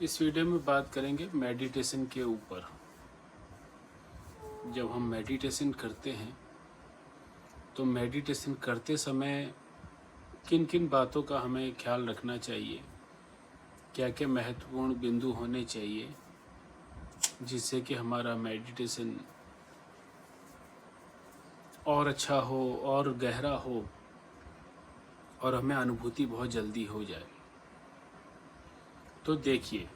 इस वीडियो में बात करेंगे मेडिटेशन के ऊपर। जब हम मेडिटेशन करते हैं तो मेडिटेशन करते समय किन किन बातों का हमें ख्याल रखना चाहिए, क्या क्या महत्वपूर्ण बिंदु होने चाहिए जिससे कि हमारा मेडिटेशन और अच्छा हो और गहरा हो और हमें अनुभूति बहुत जल्दी हो जाए। तो देखिए,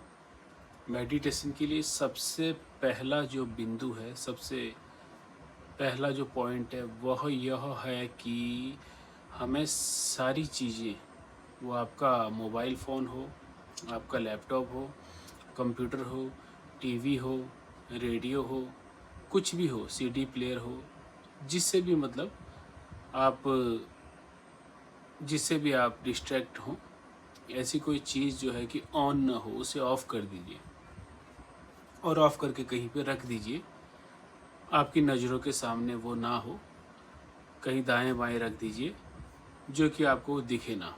मेडिटेशन के लिए सबसे पहला जो बिंदु है, सबसे पहला जो पॉइंट है वह यह है कि हमें सारी चीज़ें, वो आपका मोबाइल फ़ोन हो, आपका लैपटॉप हो, कंप्यूटर हो, टीवी हो, रेडियो हो, कुछ भी हो, सीडी प्लेयर हो, जिससे भी मतलब आप जिससे भी आप डिस्ट्रैक्ट हों, ऐसी कोई चीज़ जो है कि ऑन ना हो उसे ऑफ़ कर दीजिए और ऑफ़ करके कहीं पे रख दीजिए। आपकी नज़रों के सामने वो ना हो, कहीं दाएं बाएं रख दीजिए जो कि आपको दिखे ना।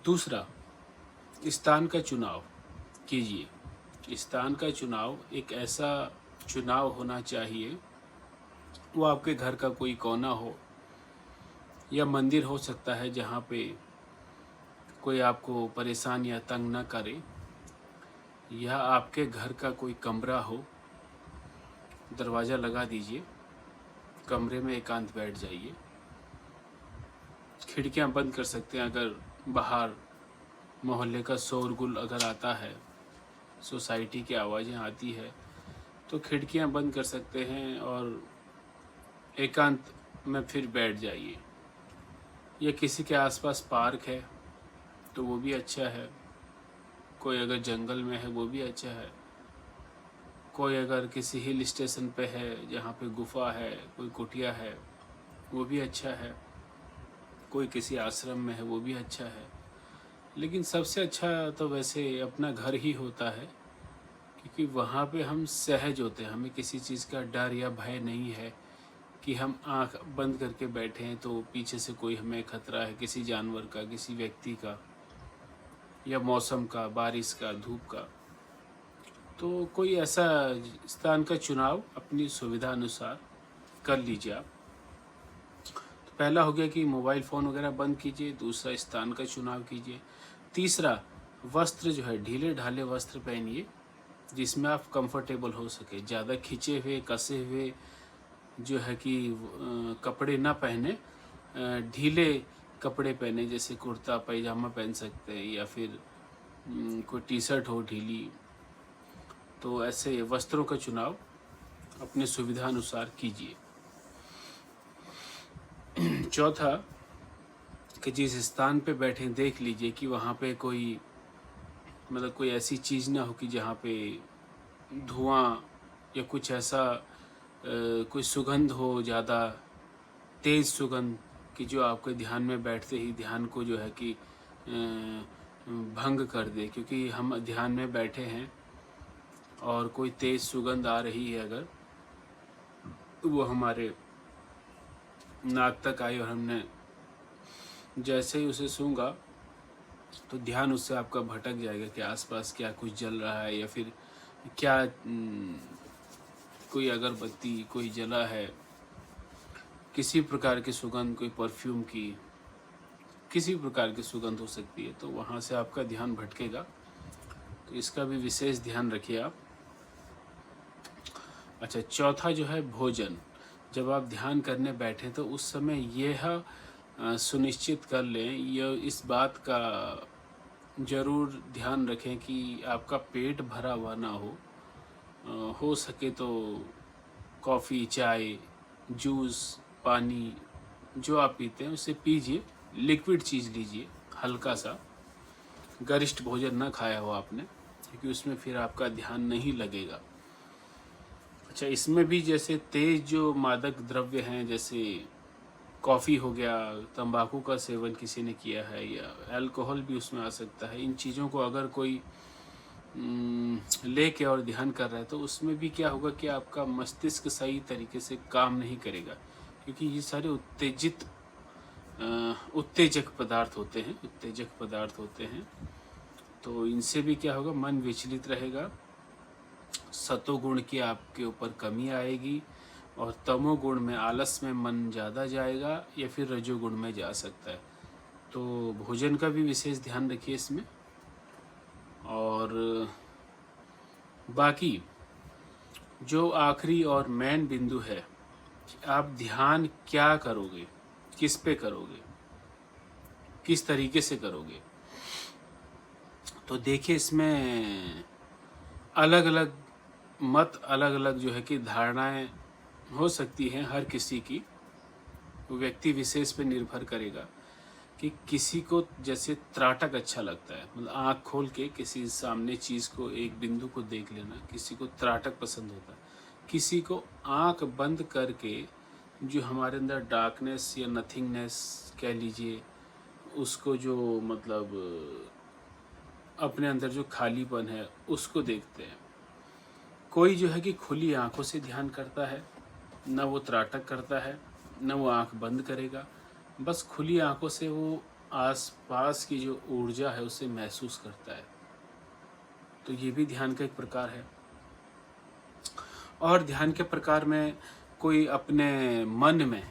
दूसरा, स्थान का चुनाव कीजिए। स्थान का चुनाव एक ऐसा चुनाव होना चाहिए, वो आपके घर का कोई कोना हो या मंदिर हो सकता है जहाँ पे कोई आपको परेशान या तंग न करे, या आपके घर का कोई कमरा हो। दरवाज़ा लगा दीजिए, कमरे में एकांत बैठ जाइए, खिड़कियाँ बंद कर सकते हैं। अगर बाहर मोहल्ले का शोरगुल अगर आता है, सोसाइटी की आवाज़ें आती है, तो खिड़कियाँ बंद कर सकते हैं और एकांत में फिर बैठ जाइए। या किसी के आसपास पार्क है तो वो भी अच्छा है, कोई अगर जंगल में है वो भी अच्छा है, कोई अगर किसी हिल स्टेशन पे है जहाँ पे गुफा है, कोई कुटिया है, वो भी अच्छा है, कोई किसी आश्रम में है वो भी अच्छा है। लेकिन सबसे अच्छा तो वैसे अपना घर ही होता है, क्योंकि वहाँ पे हम सहज होते हैं, हमें किसी चीज़ का डर या भय नहीं है कि हम आँख बंद करके बैठे हैं तो पीछे से कोई हमें खतरा है, किसी जानवर का, किसी व्यक्ति का, या मौसम का, बारिश का, धूप का। तो कोई ऐसा स्थान का चुनाव अपनी सुविधा अनुसार कर लीजिए आप। तो पहला हो गया कि मोबाइल फ़ोन वगैरह बंद कीजिए। दूसरा, स्थान का चुनाव कीजिए। तीसरा, वस्त्र जो है ढीले ढाले वस्त्र पहनिए जिसमें आप कंफर्टेबल हो सके। ज़्यादा खिंचे हुए, कसे हुए जो है कि कपड़े ना पहने, ढीले कपड़े पहने, जैसे कुर्ता पैजामा पहन सकते हैं या फिर कोई टी शर्ट हो ढीली। तो ऐसे वस्त्रों का चुनाव अपने सुविधा अनुसार कीजिए। चौथा, कि जिस स्थान पे बैठे देख लीजिए कि वहाँ पे कोई मतलब कोई ऐसी चीज़ ना हो कि जहाँ पे धुआं या कुछ ऐसा कोई सुगंध हो, ज़्यादा तेज़ सुगंध कि जो आपके ध्यान में बैठते ही ध्यान को जो है कि भंग कर दे। क्योंकि हम ध्यान में बैठे हैं और कोई तेज़ सुगंध आ रही है अगर, तो वो हमारे नाक तक आई और हमने जैसे ही उसे सूंघा तो ध्यान उससे आपका भटक जाएगा कि आसपास क्या कुछ जल रहा है, या फिर क्या कोई अगरबत्ती कोई जला है, किसी प्रकार की सुगंध, कोई परफ्यूम की, किसी प्रकार की सुगंध हो सकती है, तो वहाँ से आपका ध्यान भटकेगा। तो इसका भी विशेष ध्यान रखिए आप। अच्छा, चौथा जो है भोजन। जब आप ध्यान करने बैठें तो उस समय यह सुनिश्चित कर लें, यह इस बात का ज़रूर ध्यान रखें कि आपका पेट भरा हुआ ना हो। हो सके तो कॉफ़ी, चाय, जूस, पानी जो आप पीते हैं उसे पीजिए, लिक्विड चीज़ लीजिए, हल्का सा। गरिष्ठ भोजन ना खाया हो आपने, क्योंकि उसमें फिर आपका ध्यान नहीं लगेगा। अच्छा, इसमें भी जैसे तेज़ जो मादक द्रव्य हैं, जैसे कॉफ़ी हो गया, तंबाकू का सेवन किसी ने किया है, या अल्कोहल भी उसमें आ सकता है। इन चीज़ों को अगर कोई लेके और ध्यान कर रहा है तो उसमें भी क्या होगा कि आपका मस्तिष्क सही तरीके से काम नहीं करेगा, क्योंकि ये सारे उत्तेजक पदार्थ होते हैं, तो इनसे भी क्या होगा, मन विचलित रहेगा, सतोगुण की आपके ऊपर कमी आएगी और तमोगुण में, आलस में मन ज़्यादा जाएगा या फिर रजोगुण में जा सकता है। तो भोजन का भी विशेष ध्यान रखिए इसमें। और बाकी जो आखिरी और मेन बिंदु है कि आप ध्यान क्या करोगे, किस पे करोगे, किस तरीके से करोगे। तो देखिए इसमें अलग अलग मत, अलग अलग जो है कि धारणाएं हो सकती हैं हर किसी की, व्यक्ति विशेष पे निर्भर करेगा कि किसी को जैसे त्राटक अच्छा लगता है, मतलब आँख खोल के किसी सामने चीज़ को, एक बिंदु को देख लेना, किसी को त्राटक पसंद होता है, किसी को आँख बंद करके जो हमारे अंदर डार्कनेस या नथिंगनेस कह लीजिए, उसको जो मतलब अपने अंदर जो खालीपन है उसको देखते हैं। कोई जो है कि खुली आँखों से ध्यान करता है, न वो त्राटक करता है, न वो आँख बंद करेगा, बस खुली आंखों से वो आसपास की जो ऊर्जा है उसे महसूस करता है। तो ये भी ध्यान का एक प्रकार है। और ध्यान के प्रकार में कोई अपने मन में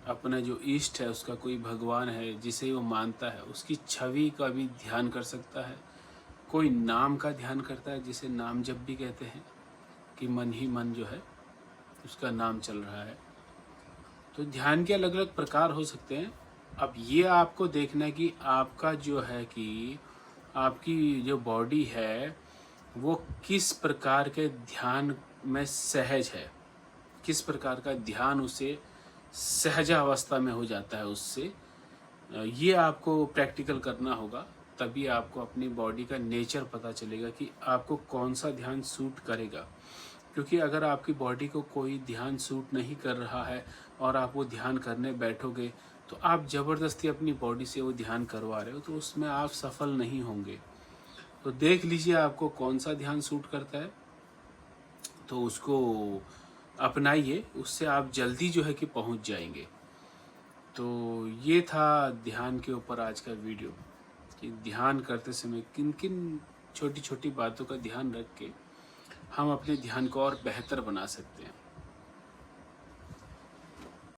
अपना जो इष्ट है, उसका कोई भगवान है जिसे वो मानता है, उसकी छवि का भी ध्यान कर सकता है। कोई नाम का ध्यान करता है, जिसे नाम जप भी कहते हैं, कि मन ही मन जो है उसका नाम चल रहा है। तो ध्यान के अलग अलग प्रकार हो सकते हैं। अब ये आपको देखना है कि आपका जो है कि आपकी जो बॉडी है वो किस प्रकार के ध्यान में सहज है, किस प्रकार का ध्यान उसे सहजावस्था में हो जाता है उससे। ये आपको प्रैक्टिकल करना होगा, तभी आपको अपनी बॉडी का नेचर पता चलेगा कि आपको कौन सा ध्यान सूट करेगा। क्योंकि अगर आपकी बॉडी को कोई ध्यान सूट नहीं कर रहा है और आप वो ध्यान करने बैठोगे तो आप ज़बरदस्ती अपनी बॉडी से वो ध्यान करवा रहे हो, तो उसमें आप सफल नहीं होंगे। तो देख लीजिए आपको कौन सा ध्यान सूट करता है, तो उसको अपनाइए, उससे आप जल्दी जो है कि पहुंच जाएंगे। तो ये था ध्यान के ऊपर आज का वीडियो, कि ध्यान करते समय किन किन छोटी छोटी बातों का ध्यान रख के हम अपने ध्यान को और बेहतर बना सकते हैं।